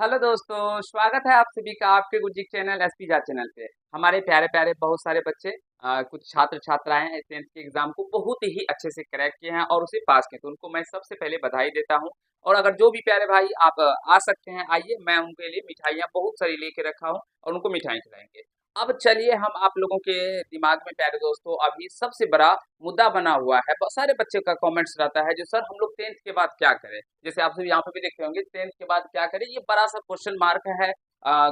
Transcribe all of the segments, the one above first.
Hello दोस्तों, स्वागत है आप सभी का आपके गुज्जिक चैनल एसपीजा चैनल पे। हमारे प्यारे प्यारे बहुत सारे बच्चे कुछ छात्र छात्राएं हैं 10th के एग्जाम को बहुत ही अच्छे से क्रैक किए हैं और उसे पास किए, तो उनको मैं सबसे पहले बधाई देता हूं। और अगर जो भी प्यारे भाई आप आ सकते हैं आइए, मैं उनके लिए मिठाइयाँ बहुत सारी लेके रखा हूँ और उनको मिठाई खिलाएंगे। अब चलिए हम आप लोगों के दिमाग में प्यारे दोस्तों अभी सबसे बड़ा मुद्दा बना हुआ है, बहुत सारे बच्चे का कमेंट्स रहता है जो सर हम लोग 10th के बाद क्या करें। जैसे आप सब यहाँ पे भी देखते होंगे 10th के बाद क्या करें, ये बड़ा सा क्वेश्चन मार्क है।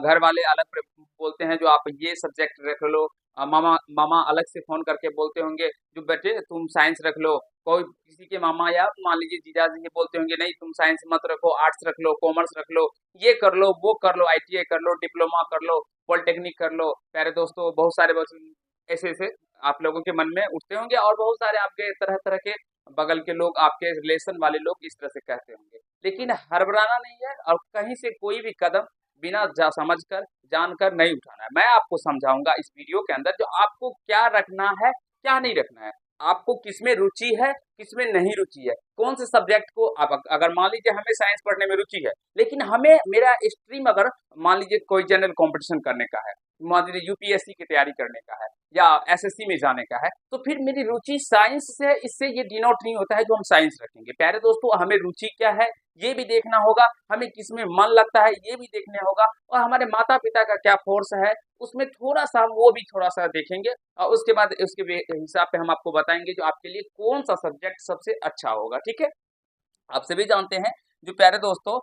घर वाले अलग बोलते हैं जो आप ये सब्जेक्ट रख लो। मामा मामा अलग से फोन करके बोलते होंगे जो बेटे तुम साइंस रख लो। कोई किसी के मामा या मान लीजिए जीजा जी ये बोलते होंगे नहीं तुम साइंस मत रखो, आर्ट्स रख लो, कॉमर्स रख लो, ये कर लो, वो कर लो, आईटीआई कर लो, डिप्लोमा कर लो, पॉलिटेक्निक कर लो। प्यारे दोस्तों बहुत सारे ऐसे ऐसे आप लोगों के मन में उठते होंगे और बहुत सारे आपके तरह तरह के बगल के लोग, आपके रिलेशन वाले लोग इस तरह से कहते होंगे। लेकिन हड़बड़ाना नहीं है और कहीं से कोई भी कदम बिना समझ कर जानकर नहीं उठाना है। मैं आपको समझाऊंगा इस वीडियो के अंदर जो आपको क्या रखना है, क्या नहीं रखना है, आपको किसमें रुचि है, किसमें नहीं रुचि है, कौन से सब्जेक्ट को आप अगर मान लीजिए हमें साइंस पढ़ने में रुचि है लेकिन हमें मेरा स्ट्रीम अगर मान लीजिए कोई जनरल कंपटीशन करने का है, मान लीजिए यूपीएससी की तैयारी करने का है या एसएससी में जाने का है, तो फिर मेरी रुचि साइंस से इससे ये डिनोट नहीं होता है जो हम साइंस रखेंगे। प्यारे दोस्तों हमें रुचि क्या है ये भी देखना होगा, हमें किसमें मन लगता है ये भी देखना होगा, और हमारे माता पिता का क्या फोर्स है उसमें थोड़ा सा हम वो भी थोड़ा सा देखेंगे। और उसके बाद उसके हिसाब पे हम आपको बताएंगे जो आपके लिए कौन सा सब्जेक्ट सबसे अच्छा होगा। ठीक है, आप सभी जानते हैं जो प्यारे दोस्तों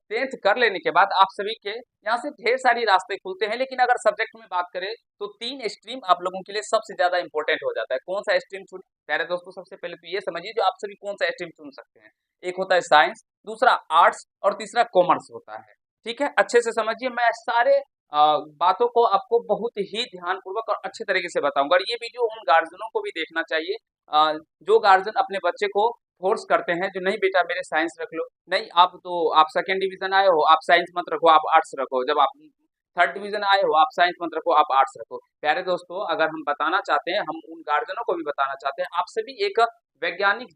10th कर लेने के बाद आप सभी के यहाँ से ढेर सारी रास्ते खुलते हैं, लेकिन अगर सब्जेक्ट में बात करें तो 3 स्ट्रीम आप लोगों के लिए सबसे ज्यादा इंपॉर्टेंट हो जाता है। कौन सा स्ट्रीम चुन, प्यारे दोस्तों सबसे पहले तो ये समझिए जो आप सभी कौन सा स्ट्रीम चुन सकते हैं। एक होता है साइंस, दूसरा आर्ट्स और तीसरा कॉमर्स होता है। ठीक है, अच्छे से समझिए, मैं सारे बातों को आपको बहुत ही ध्यानपूर्वक और अच्छे तरीके से बताऊंगा। और ये वीडियो उन गार्जियनों को भी देखना चाहिए जो गार्जियन अपने बच्चे को फोर्स करते हैं जो नहीं बेटा मेरे साइंस रख लो, नहीं आप तो आप सेकेंड डिवीजन आए हो आप साइंस मत रखो आप आर्ट्स रखो, जब आप थर्ड डिवीजन आए हो आप साइंस मत रखो आप आर्ट्स रखो। प्यारे दोस्तों अगर हम बताना चाहते हैं, हम उन गार्जियनों को भी बताना चाहते हैं, आप सभी एक वैज्ञानिक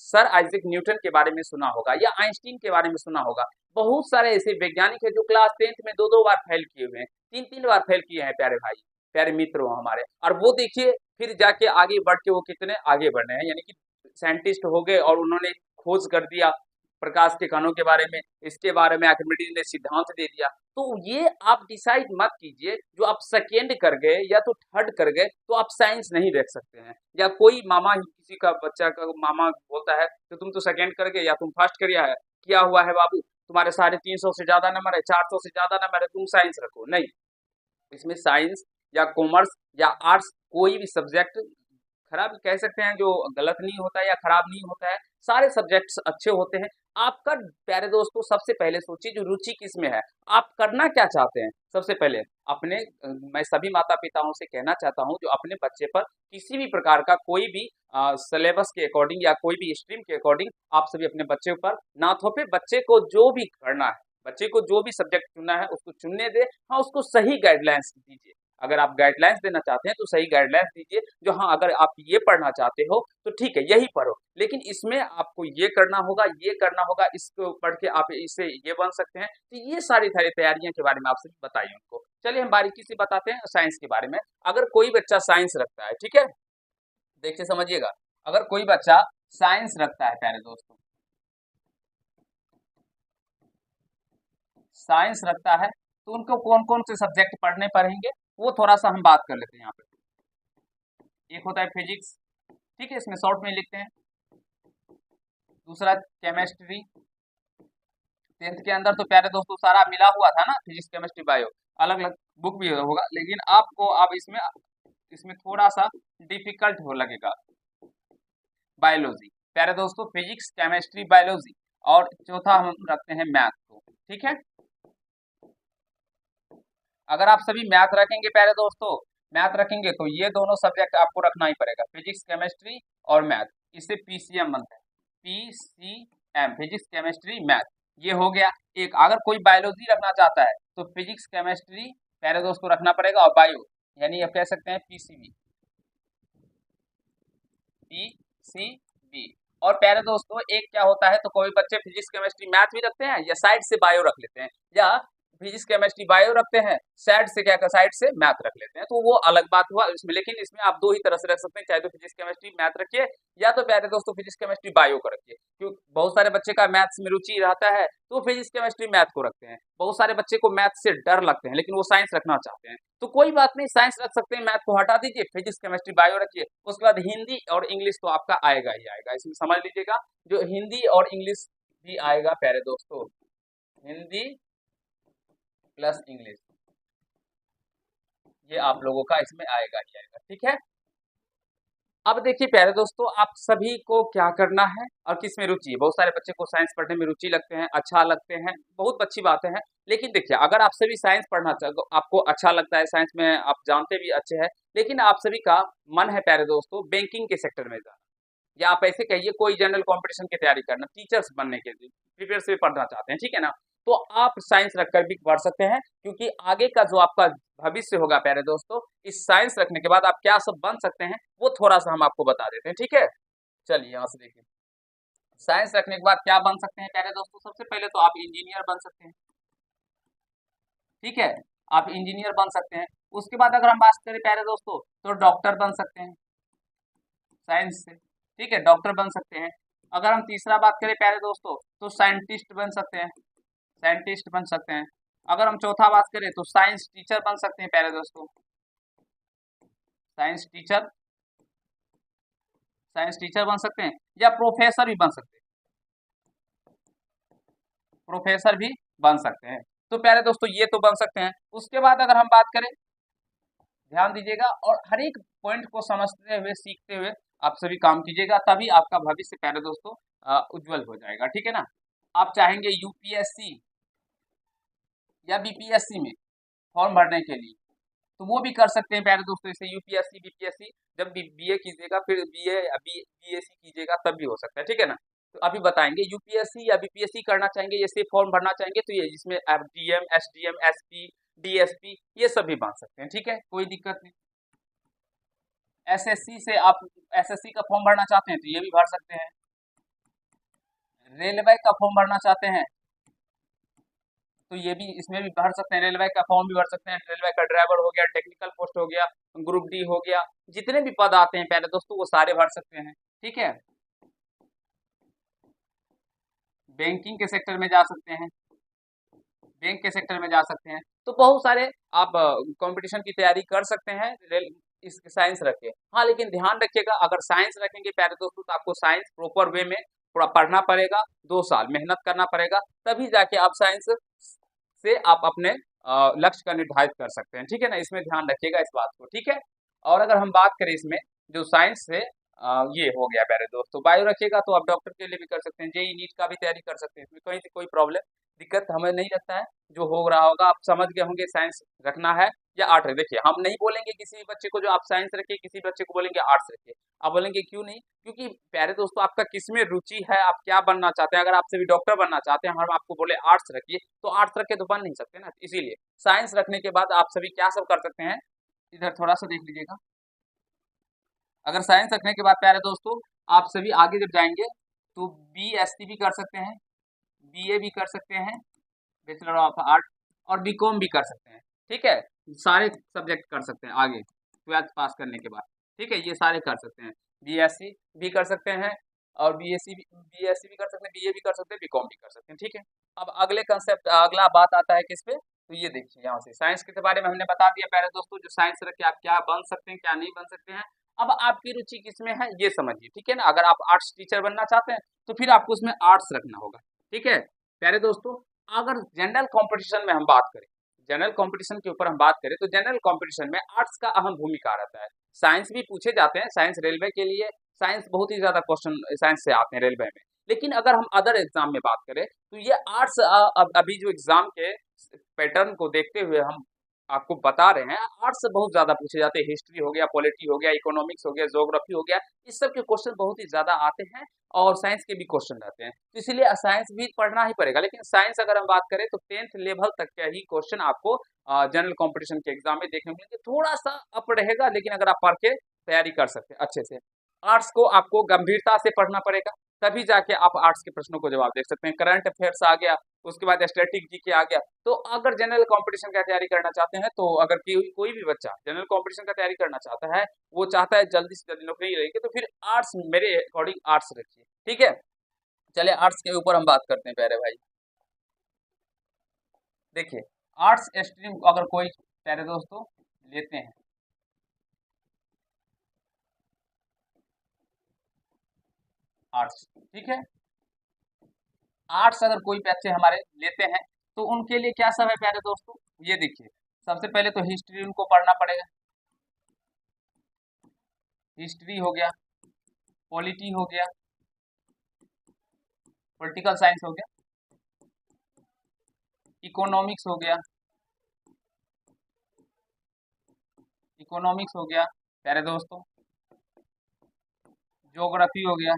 सर आइजैक न्यूटन के बारे में सुना होगा या आइंस्टीन के बारे में सुना होगा। बहुत सारे ऐसे वैज्ञानिक है जो क्लास 10th में दो दो बार फेल किए हुए हैं, तीन तीन बार फेल किए हैं प्यारे भाई, प्यारे मित्र हो हमारे। और वो देखिए फिर जाके आगे बढ़ के वो कितने आगे बढ़ रहे हैं, यानी कि साइंटिस्ट हो गए और उन्होंने खोज कर दिया प्रकाश के कणों के बारे में, इसके बारे में आर्किमिडीज ने सिद्धांत दे दिया। तो ये आप डिसाइड मत कीजिए जो आप सेकेंड कर गए या तो थर्ड कर गए तो आप साइंस नहीं देख सकते हैं। या कोई मामा ही किसी का बच्चा का मामा बोलता है तो तुम तो सेकेंड कर गए या तुम फर्स्ट किया हुआ है बाबू, तुम्हारे 350 से ज्यादा नंबर है, 400 से ज्यादा नंबर है, तुम साइंस रखो। नहीं, इसमें साइंस या कॉमर्स या आर्ट्स कोई भी सब्जेक्ट खराब कह सकते हैं जो गलत नहीं होता है या खराब नहीं होता है, सारे सब्जेक्ट्स अच्छे होते हैं। आपका प्यारे दोस्तों सबसे पहले सोचिए जो रुचि किसमें है, आप करना क्या चाहते हैं। सबसे पहले अपने मैं सभी माता पिताओं से कहना चाहता हूं जो अपने बच्चे पर किसी भी प्रकार का कोई भी सिलेबस के अकॉर्डिंग या कोई भी स्ट्रीम के अकॉर्डिंग आप सभी अपने बच्चे पर ना थोपे। बच्चे को जो भी करना है, बच्चे को जो भी सब्जेक्ट चुनना है उसको चुनने दे, हाँ उसको सही गाइडलाइंस दीजिए। अगर आप गाइडलाइंस देना चाहते हैं तो सही गाइडलाइंस दीजिए जो हाँ अगर आप ये पढ़ना चाहते हो तो ठीक है यही पढ़ो, लेकिन इसमें आपको ये करना होगा, ये करना होगा, इसको पढ़ के आप इससे ये बन सकते हैं। तो ये सारी सारी तैयारियां के बारे में आपसे बताइए उनको। चलिए हम बारीकी से बताते हैं साइंस के बारे में। अगर कोई बच्चा साइंस रखता है, ठीक है, देखिए समझिएगा, अगर कोई बच्चा साइंस रखता है प्यारे दोस्तों, साइंस रखता है तो उनको कौन कौन से सब्जेक्ट पढ़ने पड़ेंगे वो थोड़ा सा हम बात कर लेते हैं यहाँ पे। एक होता है फिजिक्स, ठीक है, इसमें शॉर्ट में लिखते हैं। दूसरा केमिस्ट्री, 10th के अंदर तो प्यारे दोस्तों सारा मिला हुआ था ना, फिजिक्स केमिस्ट्री बायो, अलग अलग बुक भी होगा, लेकिन आपको अब इसमें इसमें थोड़ा सा डिफिकल्ट हो लगेगा। बायोलॉजी, प्यारे दोस्तों फिजिक्स केमिस्ट्री बायोलॉजी, और चौथा हम रखते हैं मैथ को। ठीक है, अगर आप सभी मैथ रखेंगे प्यारे दोस्तों, मैथ रखेंगे तो ये दोनों सब्जेक्ट आपको रखना ही पड़ेगा, फिजिक्स केमिस्ट्री और मैथ। इससे पीसीएम बनता है, पीसीएम फिजिक्स केमिस्ट्री मैथ, ये हो गया एक। अगर कोई बायोलॉजी रखना चाहता है तो फिजिक्स केमिस्ट्री प्यारे दोस्तों रखना पड़ेगा और बायो, यानी आप कह सकते हैं पीसीबी, पीसीबी। और प्यारे दोस्तों एक क्या होता है, तो कोई बच्चे फिजिक्स केमिस्ट्री मैथ भी रखते हैं या साइड से बायो रख लेते हैं, या फिजिक्स केमिस्ट्री बायो रखते हैं, साइड से क्या कर साइड से मैथ रख लेते हैं, तो वो अलग बात हुआ इसमें। लेकिन इसमें आप दो ही तरह से रख सकते हैं, चाहे तो फिजिक्स केमिस्ट्री मैथ रखिए, या तो प्यारे दोस्तों फिजिक्स केमिस्ट्री बायो को रखिए। क्योंकि बहुत सारे बच्चे का मैथ्स में रुचि रहता है तो वो फिजिक्स केमिस्ट्री मैथ को रखते हैं, बहुत सारे बच्चे को मैथ से डर लगते हैं लेकिन वो साइंस रखना चाहते हैं, तो कोई बात नहीं, साइंस रख सकते हैं, मैथ को हटा दीजिए, फिजिक्स केमिस्ट्री बायो रखिए। उसके बाद हिंदी और इंग्लिश तो आपका आएगा ही आएगा, इसमें समझ लीजिएगा, जो हिंदी और इंग्लिश भी आएगा प्यारे दोस्तों, हिंदी प्लस इंग्लिश, ये आप लोगों का इसमें आएगा ही आएगा, ठीक है। अब देखिए प्यारे दोस्तों, आप सभी को क्या करना है और किस में रुचि है। बहुत सारे बच्चे को साइंस पढ़ने में रुचि लगते हैं, अच्छा लगते हैं, बहुत अच्छी बातें हैं। लेकिन देखिए अगर आप सभी साइंस पढ़ना चाहते, आपको अच्छा लगता है साइंस में, आप जानते भी अच्छे हैं, लेकिन आप सभी का मन है प्यारे दोस्तों बैंकिंग के सेक्टर में जाना, या आप ऐसे कहिए कोई जनरल कंपटीशन की तैयारी करना, टीचर्स बनने के लिए प्रिपेयर से पढ़ना चाहते हैं, ठीक है ना, तो आप साइंस रखकर भी पढ़ सकते हैं, क्योंकि आगे का जो आपका भविष्य होगा प्यारे दोस्तों, इस साइंस रखने के बाद आप क्या सब बन सकते हैं वो थोड़ा सा हम आपको बता देते हैं, ठीक है। चलिए यहाँ से देखिए, साइंस रखने के बाद क्या बन सकते हैं प्यारे दोस्तों, सबसे पहले तो आप इंजीनियर बन सकते हैं, ठीक है, आप इंजीनियर बन सकते हैं। उसके बाद अगर हम बात करें प्यारे दोस्तों, तो डॉक्टर बन सकते हैं साइंस से, ठीक है, डॉक्टर बन सकते हैं। अगर हम तीसरा बात करें प्यारे दोस्तों, तो साइंटिस्ट बन सकते हैं, साइंटिस्ट बन सकते हैं। अगर हम चौथा बात करें तो साइंस टीचर बन सकते हैं प्यारे दोस्तों, साइंस टीचर, साइंस टीचर बन सकते हैं, या प्रोफेसर भी बन सकते हैं, प्रोफेसर भी बन सकते हैं। तो प्यारे दोस्तों ये तो बन सकते हैं। उसके बाद अगर हम बात करें, ध्यान दीजिएगा और हर एक पॉइंट को समझते हुए सीखते हुए आप सभी काम कीजिएगा, तभी आपका भविष्य प्यारे दोस्तों उज्जवल हो जाएगा, ठीक है ना। आप चाहेंगे यूपीएससी या बीपीएससी में फॉर्म भरने के लिए, तो वो भी कर सकते हैं प्यारे दोस्तों, जैसे यूपीएससी बीपीएससी, जब बीए कीजिएगा फिर बीए बीएससी कीजिएगा तब भी हो सकता है, ठीक है ना। तो अभी बताएंगे यूपीएससी या बीपीएससी करना चाहेंगे, जैसे फॉर्म भरना चाहेंगे, तो ये जिसमें डीएम एसडीएम एसपी डीएसपी ये सब भी बन सकते हैं, ठीक है, कोई दिक्कत नहीं। एसएससी से आप एसएससी का फॉर्म भरना चाहते हैं तो ये भी भर सकते हैं। रेलवे का फॉर्म भरना चाहते हैं तो ये भी इसमें भी भर सकते हैं, रेलवे का फॉर्म भी भर सकते हैं, रेलवे का ड्राइवर हो गया, टेक्निकल पोस्ट हो गया, ग्रुप डी हो गया, जितने भी पद आते हैं प्यारे दोस्तों वो सारे भर सकते हैं, ठीक है। बैंकिंग के सेक्टर में जा सकते हैं, बैंक के सेक्टर में जा सकते हैं, तो बहुत सारे आप कंपटीशन की तैयारी कर सकते हैं रेल इस साइंस रखे। हाँ लेकिन ध्यान रखिएगा, अगर साइंस रखेंगे प्यारे दोस्तों तो आपको साइंस प्रॉपर वे में थोड़ा पढ़ना पड़ेगा, 2 साल मेहनत करना पड़ेगा, तभी जाके आप साइंस से आप अपने लक्ष्य का निर्धारित कर सकते हैं, ठीक है ना, इसमें ध्यान रखिएगा इस बात को, ठीक है। और अगर हम बात करें इसमें जो साइंस से ये हो गया प्यारे दोस्तों, बायो रखिएगा तो आप डॉक्टर के लिए भी कर सकते हैं, जेई नीट का भी तैयारी कर सकते हैं, इसमें कहीं से कोई प्रॉब्लम दिक्कत हमें नहीं लगता है। जो हो रहा होगा आप समझ गए होंगे, साइंस रखना है या आर्ट रखिए। देखिए हम नहीं बोलेंगे किसी भी बच्चे को जो आप साइंस रखिए, किसी बच्चे को बोलेंगे आर्ट्स रखिए, आप बोलेंगे क्यों नहीं, क्योंकि प्यारे दोस्तों आपका किसमें रुचि है, आप क्या बनना चाहते हैं। अगर आप सभी डॉक्टर बनना चाहते हैं, हम आपको बोले आर्ट्स रखिए, तो आर्ट्स रख के तो बन नहीं सकते ना, इसीलिए साइंस रखने के बाद आप सभी क्या सब कर सकते हैं, इधर थोड़ा सा देख लीजिएगा। अगर साइंस रखने के बाद प्यारे दोस्तों आप सभी आगे जब जाएंगे तो बीएससी भी कर सकते हैं, बीए भी कर सकते हैं, बैचलर ऑफ आर्ट, और बीकॉम भी कर सकते हैं, ठीक है, सारे सब्जेक्ट कर सकते हैं आगे 12th पास करने के बाद, ठीक है, ये सारे कर सकते हैं, बीएससी भी कर सकते हैं और बीएससी भी कर सकते हैं, बीए भी कर सकते हैं, बीकॉम भी कर सकते हैं, ठीक है। अब अगले कंसेप्ट, अगला बात आता है किस पे, तो ये देखिए यहाँ से साइंस के बारे में हमने बता दिया प्यारे दोस्तों, जो साइंस रख के आप क्या बन सकते हैं क्या नहीं बन सकते हैं। अब आपकी रुचि किसमें है ये समझिए, ठीक है ना। अगर आप आर्ट्स टीचर बनना चाहते हैं तो फिर आपको उसमें आर्ट्स रखना होगा, ठीक है प्यारे दोस्तों। अगर जनरल कंपटीशन में हम बात करें, जनरल कंपटीशन के ऊपर हम बात करें, तो जनरल कंपटीशन में आर्ट्स का अहम भूमिका रहता है। साइंस भी पूछे जाते हैं, साइंस रेलवे के लिए साइंस बहुत ही ज्यादा क्वेश्चन साइंस से आते हैं रेलवे में, लेकिन अगर हम अदर एग्जाम में बात करें तो ये आर्ट्स अभी जो एग्जाम के पैटर्न को देखते हुए हम आपको बता रहे हैं, आर्ट्स बहुत ज्यादा पूछे जाते हैं, हिस्ट्री हो गया, पॉलिटी हो गया, इकोनॉमिक्स हो गया, ज्योग्राफी हो गया, इस सब के क्वेश्चन बहुत ही ज्यादा आते हैं और साइंस के भी क्वेश्चन रहते हैं, तो इसलिए साइंस भी पढ़ना ही पड़ेगा। लेकिन साइंस अगर हम बात करें तो 10th लेवल तक के ही क्वेश्चन आपको जनरल कंपटीशन के एग्जाम में देखने मिलेंगे, थोड़ा सा अप रहेगा, लेकिन अगर आप पढ़ के तैयारी कर सकते हैं अच्छे से। आर्ट्स को आपको गंभीरता से पढ़ना पड़ेगा, तभी जाके आप आर्ट्स के प्रश्नों को जवाब देख सकते हैं। करंट अफेयर्स आ गया, उसके बाद स्टैटिक जीके आ गया। तो अगर जनरल कंपटीशन का तैयारी करना चाहते हैं, तो अगर कोई भी बच्चा जनरल कंपटीशन का तैयारी करना चाहता है, वो चाहता है जल्दी से जल्दी नौकरी रहेगी, तो फिर आर्ट्स, मेरे अकॉर्डिंग आर्ट्स रखिए, ठीक है। चलिए आर्ट्स के ऊपर हम बात करते हैं प्यारे भाई। देखिए आर्ट्स स्ट्रीम अगर कोई प्यारे दोस्तों लेते हैं, आर्ट्स, ठीक है, आर्ट्स अगर कोई बच्चे हमारे लेते हैं, तो उनके लिए क्या सब है प्यारे दोस्तों, ये देखिए। सबसे पहले तो हिस्ट्री उनको पढ़ना पड़ेगा, हिस्ट्री हो गया, पॉलिटी हो गया, पॉलिटिकल साइंस हो गया, इकोनॉमिक्स हो गया, इकोनॉमिक्स हो गया प्यारे दोस्तों, ज्योग्राफी हो गया।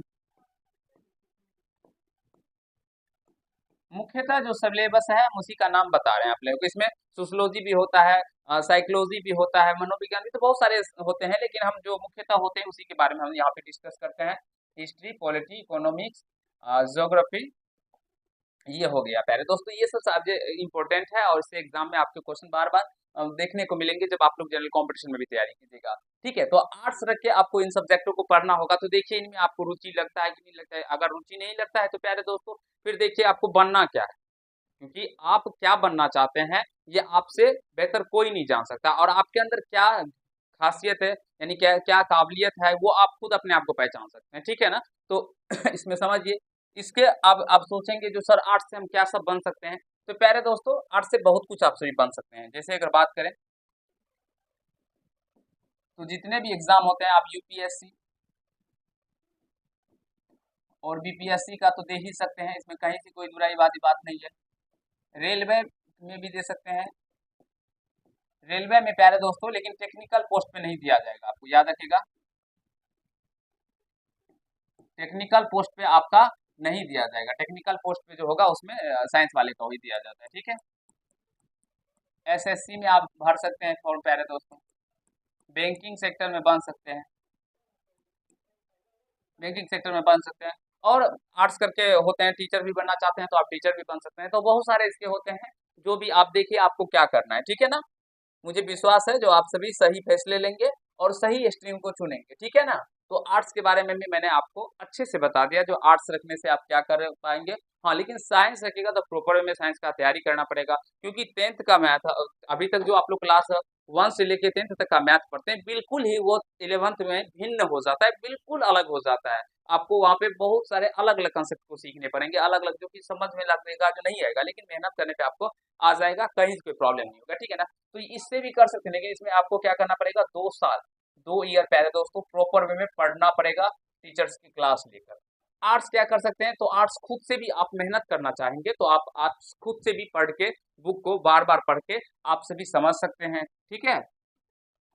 मुख्यतः जो सिलेबस है हम उसी का नाम बता रहे हैं आप लोगों को। इसमें सोशियोलॉजी भी होता है, साइकोलॉजी भी होता है, मनोविज्ञान भी, तो बहुत सारे होते हैं, लेकिन हम जो मुख्यतः होते हैं उसी के बारे में हम यहाँ पे डिस्कस करते हैं। हिस्ट्री, पॉलिटी, इकोनॉमिक्स, ज्योग्राफी, ये हो गया प्यारे दोस्तों। ये सब सब्जेक्ट इंपॉर्टेंट है और इससे एग्जाम में आपके क्वेश्चन बार बार देखने को मिलेंगे जब आप लोग जनरल कंपटीशन में भी तैयारी कीजिएगा, ठीक है। तो आर्ट्स रख के आपको इन सब्जेक्टों को पढ़ना होगा। तो देखिए इनमें आपको रुचि लगता है कि नहीं लगता है। अगर रुचि नहीं लगता है तो प्यारे दोस्तों फिर देखिए आपको बनना क्या है, क्योंकि आप क्या बनना चाहते हैं ये आपसे बेहतर कोई नहीं जान सकता, और आपके अंदर क्या खासियत है, यानी क्या क्या काबिलियत है, वो आप खुद अपने आप को पहचान सकते हैं, ठीक है ना। तो इसमें समझिए, इसके अब आप सोचेंगे जो सर आर्ट्स से हम क्या सब बन सकते हैं, तो प्यारे दोस्तों आर्ट्स से बहुत कुछ आप सभी बन सकते हैं। जैसे अगर बात करें तो जितने भी एग्जाम होते हैं, आप यूपीएससी और बीपीएससी का तो दे ही सकते हैं, इसमें कहीं से कोई बुराई वाली बात नहीं है। रेलवे में भी दे सकते हैं, रेलवे में प्यारे दोस्तों, लेकिन टेक्निकल पोस्ट पे नहीं दिया जाएगा, आपको याद रखिएगा, टेक्निकल पोस्ट पे आपका नहीं दिया जाएगा। टेक्निकल पोस्ट पे जो होगा उसमें साइंस वाले का ही दिया जाता है, ठीक है। एसएससी में आप भर सकते हैं फॉर्म प्यारे दोस्तों, बैंकिंग सेक्टर में बन सकते हैं, बैंकिंग सेक्टर में बन सकते हैं। और आर्ट्स करके होते हैं, टीचर भी बनना चाहते हैं तो आप टीचर भी बन सकते हैं। तो बहुत सारे इसके होते हैं, जो भी आप देखिए आपको क्या करना है, ठीक है ना। मुझे विश्वास है जो आप सभी सही फैसले लेंगे और सही स्ट्रीम को चुनेंगे, ठीक है ना। तो आर्ट्स के बारे में भी मैंने आपको अच्छे से बता दिया, जो आर्ट्स रखने से आप क्या कर पाएंगे। हाँ, लेकिन साइंस रखिएगा तो प्रॉपर वे में साइंस का तैयारी करना पड़ेगा, क्योंकि 10th का मैथ अभी तक जो आप लोग क्लास 1 से लेके 10th तक का मैथ पढ़ते हैं, बिल्कुल ही वो 11th में भिन्न हो जाता है, बिल्कुल अलग हो जाता है। आपको वहाँ पे बहुत सारे अलग अलग कंसेप्ट को सीखने पड़ेंगे, अलग अलग, जो कि समझ में लगेगा जो नहीं आएगा, लेकिन मेहनत करने पे आपको आ जाएगा, कहीं से कोई प्रॉब्लम नहीं होगा, ठीक है ना। तो इससे भी कर सकते हैं, लेकिन इसमें आपको क्या करना पड़ेगा, 2 साल 2 ईयर पहले दोस्तों प्रॉपर वे में पढ़ना पड़ेगा, टीचर्स की क्लास लेकर। आर्ट्स क्या कर सकते हैं, तो आर्ट्स खुद से भी आप मेहनत करना चाहेंगे तो आप आर्ट्स खुद से भी पढ़ के, बुक को बार बार पढ़ के आप सभी समझ सकते हैं, ठीक है।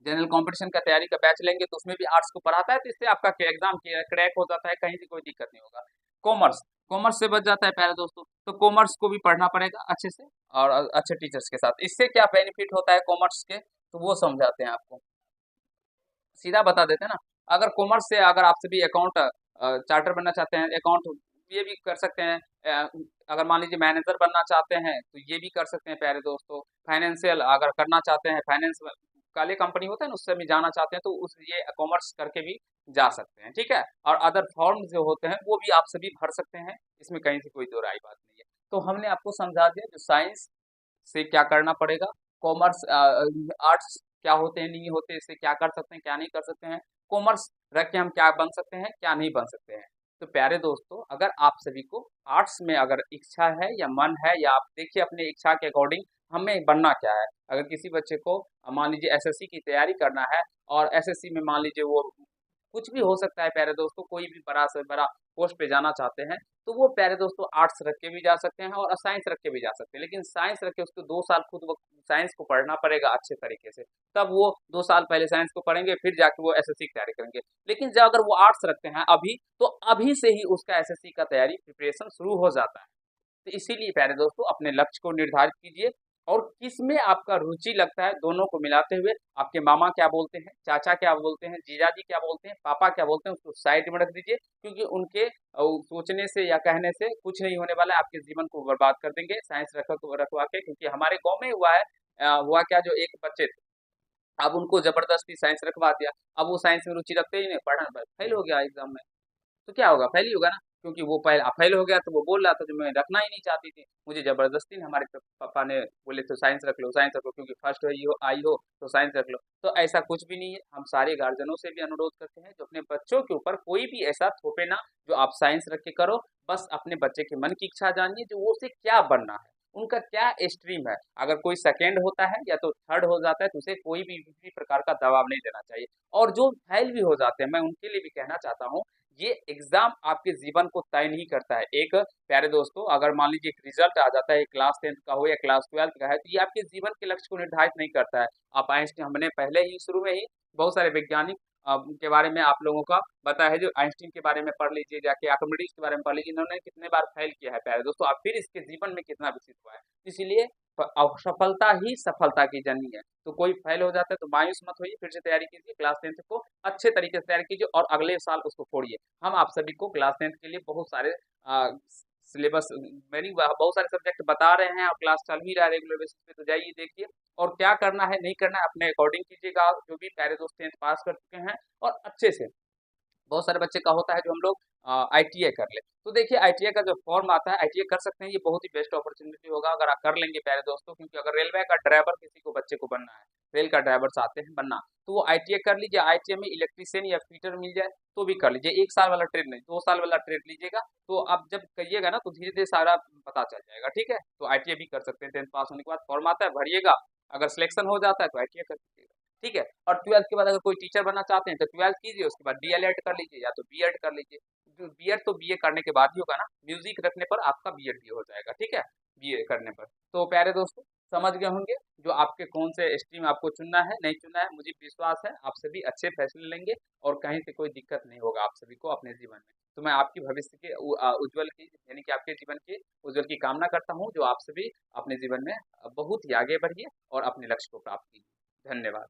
जनरल कंपटीशन का तैयारी का बैच लेंगे तो उसमें भी आर्ट्स को पढ़ाता है, तो इससे आपका एग्जाम क्रैक हो जाता है, कहीं से कोई दिक्कत नहीं होगा। कॉमर्स, कॉमर्स से बच जाता है प्यारे दोस्तों, तो कॉमर्स को भी पढ़ना पड़ेगा अच्छे से और अच्छे टीचर्स के साथ। इससे क्या बेनिफिट होता है कॉमर्स के, तो वो समझाते हैं आपको, सीधा बता देते हैं ना। अगर कॉमर्स से अगर आप सभी अकाउंट चार्टर बनना चाहते हैं, अकाउंट ये भी कर सकते हैं। अगर मान लीजिए मैनेजर बनना चाहते हैं तो ये भी कर सकते हैं प्यारे दोस्तों। फाइनेंशियल अगर करना चाहते हैं, फाइनेंस काले कंपनी होता है ना, उससे भी जाना चाहते हैं तो उस ये कॉमर्स करके भी जा सकते हैं, ठीक है। और अदर फॉर्म जो होते हैं वो भी आप सभी भर सकते हैं, इसमें कहीं से कोई दो राय बात नहीं है। तो हमने आपको समझा दिया जो साइंस से क्या करना पड़ेगा, कॉमर्स आर्ट्स क्या होते हैं नहीं होते, इससे क्या कर सकते हैं क्या नहीं कर सकते हैं, कॉमर्स रख के हम क्या बन सकते हैं क्या नहीं बन सकते हैं। तो प्यारे दोस्तों अगर आप सभी को आर्ट्स में अगर इच्छा है या मन है, या आप देखिए अपने इच्छा के अकॉर्डिंग हमें बनना क्या है। अगर किसी बच्चे को मान लीजिए एसएससी की तैयारी करना है, और एसएससी में मान लीजिए वो कुछ भी हो सकता है प्यारे दोस्तों, कोई भी बड़ा से बड़ा पोस्ट पे जाना चाहते हैं, तो वो प्यारे दोस्तों आर्ट्स रख के भी जा सकते हैं और साइंस रख के भी जा सकते हैं। लेकिन साइंस रख के उसको 2 साल खुद वो साइंस को पढ़ना पड़ेगा अच्छे तरीके से, तब वो 2 साल पहले साइंस को पढ़ेंगे, फिर जाके वो एसएससी की तैयारी करेंगे। लेकिन जब अगर वो आर्ट्स रखते हैं अभी, तो अभी से ही उसका एसएससी का तैयारी प्रिपरेशन शुरू हो जाता है। तो इसीलिए प्यारे दोस्तों अपने लक्ष्य को निर्धारित कीजिए, और किस में आपका रुचि लगता है, दोनों को मिलाते हुए आपके मामा क्या बोलते हैं, चाचा क्या बोलते हैं, जीजाजी क्या बोलते हैं, पापा क्या बोलते हैं, उसको साइड में रख दीजिए, क्योंकि उनके सोचने से या कहने से कुछ नहीं होने वाला है, आपके जीवन को बर्बाद कर देंगे साइंस रखवा के। क्योंकि हमारे गांव में हुआ है, हुआ क्या, जो एक बच्चे थे, अब उनको जबरदस्ती साइंस रखवा दिया। अब वो साइंस में रुचि रखते ही नहीं, पढ़ा फेल हो गया एग्जाम में, तो क्या होगा, फेल ही होगा ना। क्योंकि वो पहले फेल हो गया तो वो बोल रहा था जो मैं रखना ही नहीं चाहती थी, मुझे जबरदस्ती हमारे पापा ने बोले तो साइंस रख लो, साइंस रख लो, क्योंकि फर्स्ट आई हो तो साइंस रख लो। तो ऐसा कुछ भी नहीं है। हम सारे गार्जियनों से भी अनुरोध करते हैं जो अपने बच्चों के ऊपर कोई भी ऐसा थोपे ना जो आप साइंस रख के करो। बस अपने बच्चे के मन की इच्छा जानिए, जो वो उसे क्या बनना है, उनका क्या स्ट्रीम है। अगर कोई सेकेंड होता है या तो थर्ड हो जाता है तो उसे कोई भी किसी प्रकार का दबाव नहीं देना चाहिए। और जो फेल भी हो जाते हैं, मैं उनके लिए भी कहना चाहता हूँ, ये एग्जाम आपके जीवन को तय नहीं करता है। एक प्यारे दोस्तों, अगर मान लीजिए एक रिजल्ट आ जाता है, क्लास 10th का हो या क्लास 12th का है, तो ये आपके जीवन के लक्ष्य को निर्धारित नहीं करता है। आप आइंस्टीन, हमने पहले ही शुरू में ही बहुत सारे वैज्ञानिक के बारे में आप लोगों का बताया है, जो आइंस्टीन के बारे में पढ़ लीजिए, जाके आर्किमिडीज के बारे में पढ़ लीजिए, इन्होंने कितने बार फेल किया है प्यारे दोस्तों, आप फिर इसके जीवन में कितना विकसित हुआ है। इसीलिए असफलता ही सफलता की जननी है। तो कोई फेल हो जाता है तो मायूस मत होइए, फिर से तैयारी कीजिए, क्लास 10th को अच्छे तरीके से तैयारी कीजिए और अगले साल उसको फोड़िए। हम आप सभी को क्लास 10th के लिए बहुत सारे सिलेबस, मेरी बहुत सारे सब्जेक्ट बता रहे हैं और क्लास चल ही रहा है रेगुलर बेसिस पे, तो जाइए देखिए। और क्या करना है नहीं करना है अपने अकॉर्डिंग कीजिएगा, जो भी प्यारे दोस्त 10th पास कर चुके हैं और अच्छे से। बहुत सारे बच्चे का होता है जो हम लोग आईटीआई कर ले, तो देखिए आईटीआई का जो फॉर्म आता है, आईटीआई कर सकते हैं, ये बहुत ही बेस्ट अपॉर्चुनिटी होगा अगर आप कर लेंगे प्यारे दोस्तों। क्योंकि अगर रेलवे का ड्राइवर किसी को बच्चे को बनना है, रेल का ड्राइवर चाहते हैं बनना, तो वो आईटीआई कर लीजिए। आईटीआई में इलेक्ट्रीशियन या फिटर मिल जाए तो भी कर लीजिए। 1 साल वाला ट्रेड नहीं, 2 साल वाला ट्रेड लीजिएगा, तो आप जब करिएगा ना तो धीरे धीरे सारा पता चल जाएगा। ठीक है, तो आईटीआई भी कर सकते हैं। 10th पास होने के बाद फॉर्म आता है, भरिएगा, अगर सिलेक्शन हो जाता है तो आईटीआई कर लीजिएगा। ठीक है, और 12th के बाद अगर कोई टीचर बनना चाहते हैं तो 12th कीजिए, उसके बाद डीएलएड कर लीजिए या तो बीएड कर लीजिए। जो बीएड तो बीए करने के बाद ही होगा ना, म्यूजिक रखने पर आपका बीएड भी हो जाएगा। ठीक है, बीए करने पर। तो प्यारे दोस्तों, समझ गए होंगे जो आपके कौन से स्ट्रीम आपको चुनना है नहीं चुनना है। मुझे विश्वास है आप सभी अच्छे फैसले लेंगे और कहीं से कोई दिक्कत नहीं होगा आप सभी को अपने जीवन में। तो मैं आपकी भविष्य के उज्जवल की, यानी कि आपके जीवन के उज्जवल की कामना करता हूँ, जो आप सभी अपने जीवन में बहुत ही आगे बढ़िए और अपने लक्ष्य को प्राप्त कीजिए। धन्यवाद।